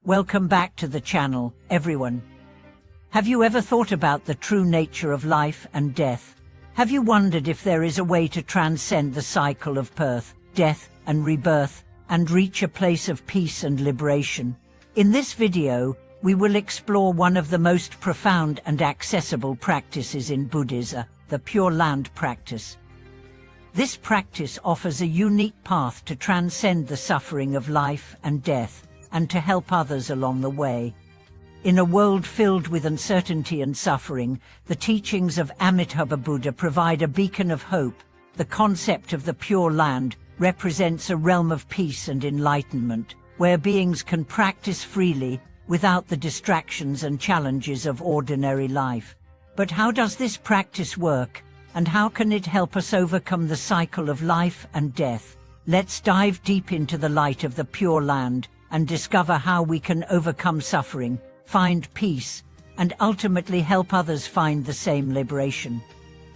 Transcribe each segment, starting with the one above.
Welcome back to the channel, everyone. Have you ever thought about the true nature of life and death? Have you wondered if there is a way to transcend the cycle of birth, death, and rebirth, and reach a place of peace and liberation? In this video, we will explore one of the most profound and accessible practices in Buddhism, the Pure Land practice. This practice offers a unique path to transcend the suffering of life and death, and to help others along the way. In a world filled with uncertainty and suffering, the teachings of Amitabha Buddha provide a beacon of hope. The concept of the Pure Land represents a realm of peace and enlightenment, where beings can practice freely, without the distractions and challenges of ordinary life. But how does this practice work, and how can it help us overcome the cycle of life and death? Let's dive deep into the light of the Pure Land and discover how we can overcome suffering, find peace, and ultimately help others find the same liberation.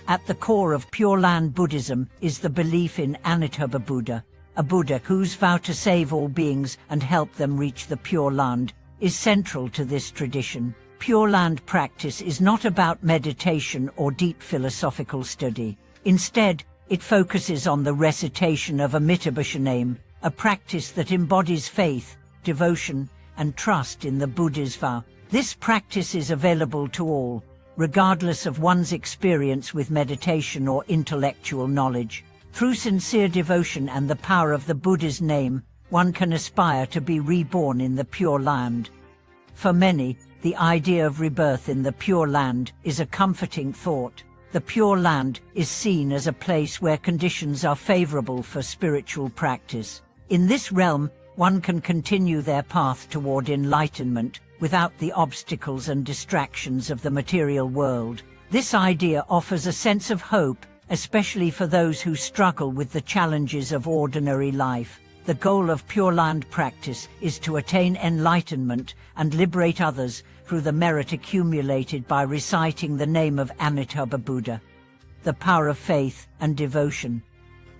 At the core of Pure Land Buddhism is the belief in Amitabha Buddha, a Buddha whose vow to save all beings and help them reach the Pure Land is central to this tradition. Pure Land practice is not about meditation or deep philosophical study. Instead, it focuses on the recitation of Amitabha name, a practice that embodies faith, devotion, and trust in the Buddha's vow. This practice is available to all, regardless of one's experience with meditation or intellectual knowledge. Through sincere devotion and the power of the Buddha's name, one can aspire to be reborn in the Pure Land. For many, the idea of rebirth in the Pure Land is a comforting thought. The Pure Land is seen as a place where conditions are favorable for spiritual practice. In this realm, one can continue their path toward enlightenment without the obstacles and distractions of the material world. This idea offers a sense of hope, especially for those who struggle with the challenges of ordinary life. The goal of Pure Land practice is to attain enlightenment and liberate others through the merit accumulated by reciting the name of Amitabha Buddha. The power of faith and devotion.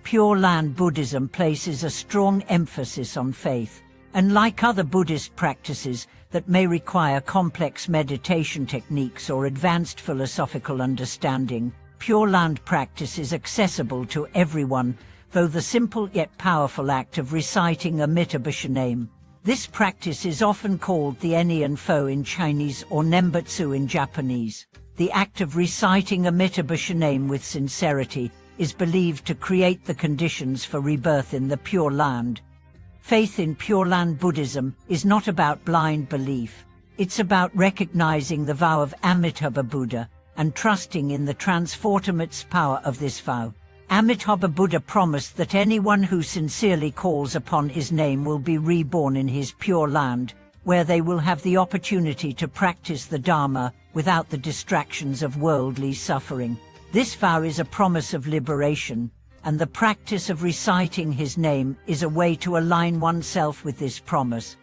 Pure Land Buddhism places a strong emphasis on faith. Unlike other Buddhist practices that may require complex meditation techniques or advanced philosophical understanding, Pure Land practice is accessible to everyone, though the simple yet powerful act of reciting Amitabha name. This practice is often called the Enian Fo in Chinese or Nembutsu in Japanese. The act of reciting Amitabha name with sincerity is believed to create the conditions for rebirth in the Pure Land. Faith in Pure Land Buddhism is not about blind belief. It's about recognizing the vow of Amitabha Buddha and trusting in the transformative power of this vow. Amitabha Buddha promised that anyone who sincerely calls upon his name will be reborn in his Pure Land, where they will have the opportunity to practice the Dharma without the distractions of worldly suffering. This vow is a promise of liberation, and the practice of reciting his name is a way to align oneself with this promise.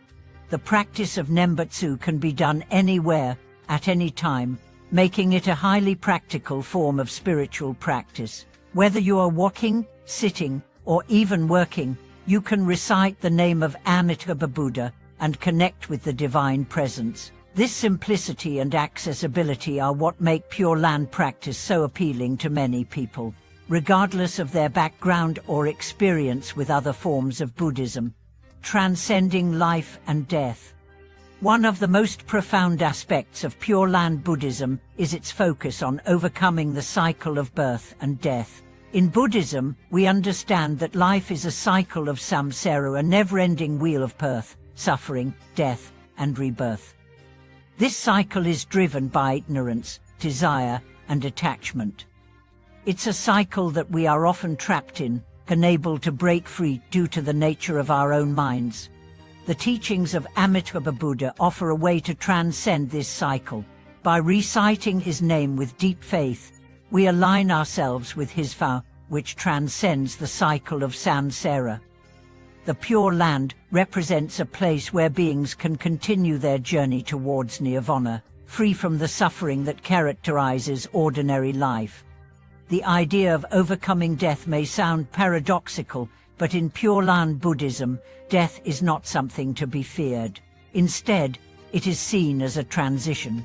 The practice of Nembutsu can be done anywhere, at any time, making it a highly practical form of spiritual practice. Whether you are walking, sitting, or even working, you can recite the name of Amitabha Buddha and connect with the divine presence. This simplicity and accessibility are what make Pure Land practice so appealing to many people, regardless of their background or experience with other forms of Buddhism. Transcending life and death. One of the most profound aspects of Pure Land Buddhism is its focus on overcoming the cycle of birth and death. In Buddhism, we understand that life is a cycle of samsara, a never-ending wheel of birth, suffering, death, and rebirth. This cycle is driven by ignorance, desire, and attachment. It's a cycle that we are often trapped in, unable to break free due to the nature of our own minds. The teachings of Amitabha Buddha offer a way to transcend this cycle. By reciting his name with deep faith, we align ourselves with his vow, which transcends the cycle of samsara. The Pure Land represents a place where beings can continue their journey towards nirvana, free from the suffering that characterizes ordinary life. The idea of overcoming death may sound paradoxical, but in Pure Land Buddhism, death is not something to be feared. Instead, it is seen as a transition.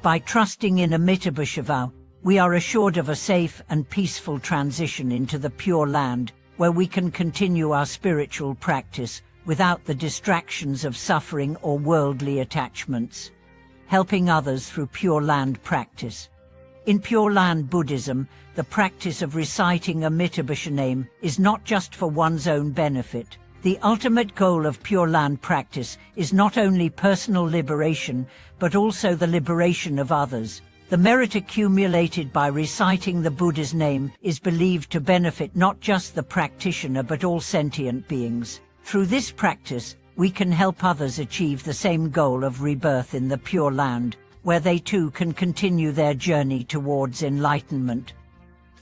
By trusting in Amitabha, we are assured of a safe and peaceful transition into the Pure Land, where we can continue our spiritual practice without the distractions of suffering or worldly attachments. Helping others through Pure Land practice. In Pure Land Buddhism, the practice of reciting Amitabha name is not just for one's own benefit. The ultimate goal of Pure Land practice is not only personal liberation, but also the liberation of others. The merit accumulated by reciting the Buddha's name is believed to benefit not just the practitioner but all sentient beings. Through this practice, we can help others achieve the same goal of rebirth in the Pure Land, where they too can continue their journey towards enlightenment.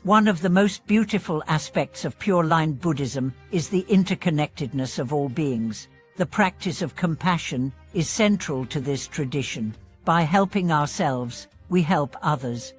One of the most beautiful aspects of Pure Land Buddhism is the interconnectedness of all beings. The practice of compassion is central to this tradition. By helping ourselves, we help others.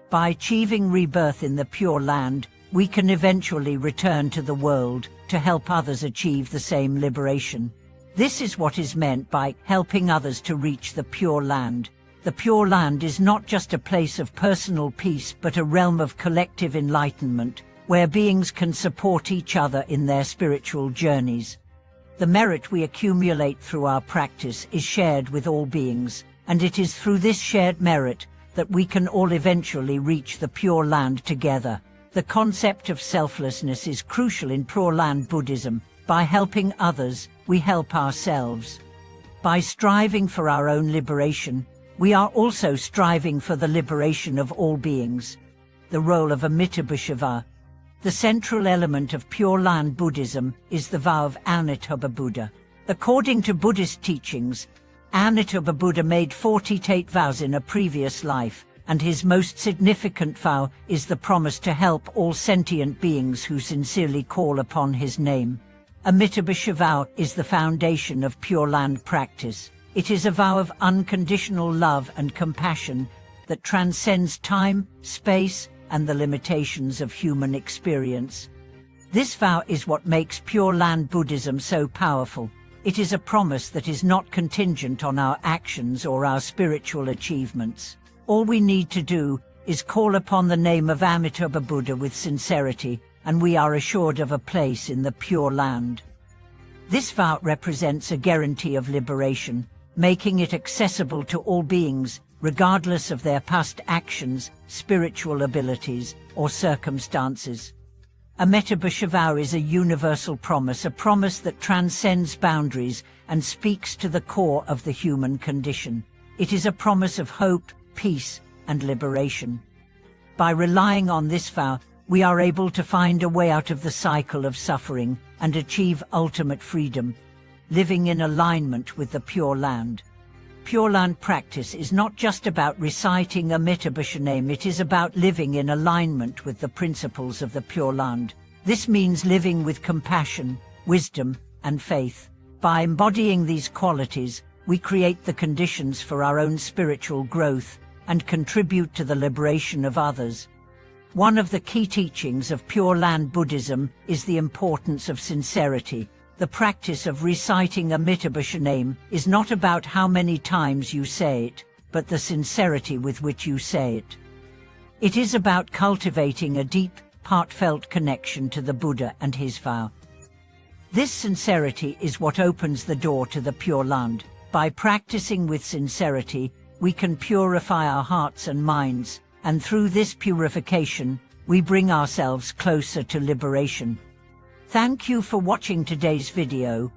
By achieving rebirth in the Pure Land, we can eventually return to the world to help others achieve the same liberation. This is what is meant by helping others to reach the Pure Land. The Pure Land is not just a place of personal peace but a realm of collective enlightenment, where beings can support each other in their spiritual journeys. The merit we accumulate through our practice is shared with all beings, and it is through this shared merit that we can all eventually reach the Pure Land together. The concept of selflessness is crucial in Pure Land Buddhism. By helping others, we help ourselves. By striving for our own liberation, we are also striving for the liberation of all beings. The role of Amitabha. The central element of Pure Land Buddhism is the vow of Amitabha Buddha. According to Buddhist teachings, Amitabha Buddha made 48 vows in a previous life, and his most significant vow is the promise to help all sentient beings who sincerely call upon his name. Amitabha vow is the foundation of Pure Land practice. It is a vow of unconditional love and compassion that transcends time, space, and the limitations of human experience. This vow is what makes Pure Land Buddhism so powerful. It is a promise that is not contingent on our actions or our spiritual achievements. All we need to do is call upon the name of Amitabha Buddha with sincerity, and we are assured of a place in the Pure Land. This vow represents a guarantee of liberation, making it accessible to all beings, regardless of their past actions, spiritual abilities, or circumstances. Amitabha vow is a universal promise, a promise that transcends boundaries and speaks to the core of the human condition. It is a promise of hope, peace, and liberation. By relying on this vow, we are able to find a way out of the cycle of suffering and achieve ultimate freedom, living in alignment with the Pure Land. Pure Land practice is not just about reciting Amitabha name, it is about living in alignment with the principles of the Pure Land. This means living with compassion, wisdom, and faith. By embodying these qualities, we create the conditions for our own spiritual growth and contribute to the liberation of others. One of the key teachings of Pure Land Buddhism is the importance of sincerity. The practice of reciting Amitabha name is not about how many times you say it, but the sincerity with which you say it. It is about cultivating a deep, heartfelt connection to the Buddha and his vow. This sincerity is what opens the door to the Pure Land. By practicing with sincerity, we can purify our hearts and minds, and through this purification, we bring ourselves closer to liberation. Thank you for watching today's video.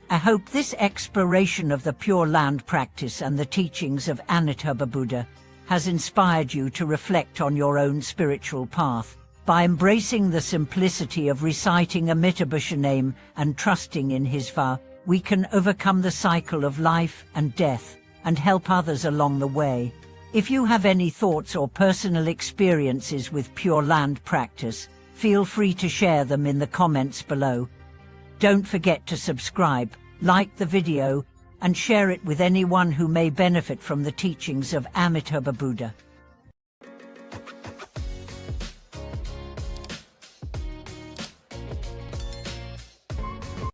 I hope this exploration of the Pure Land practice and the teachings of Amitabha Buddha has inspired you to reflect on your own spiritual path. By embracing the simplicity of reciting Amitabha name and trusting in his vow, we can overcome the cycle of life and death and help others along the way. If you have any thoughts or personal experiences with Pure Land practice, feel free to share them in the comments below. Don't forget to subscribe, like the video, and share it with anyone who may benefit from the teachings of Amitabha Buddha.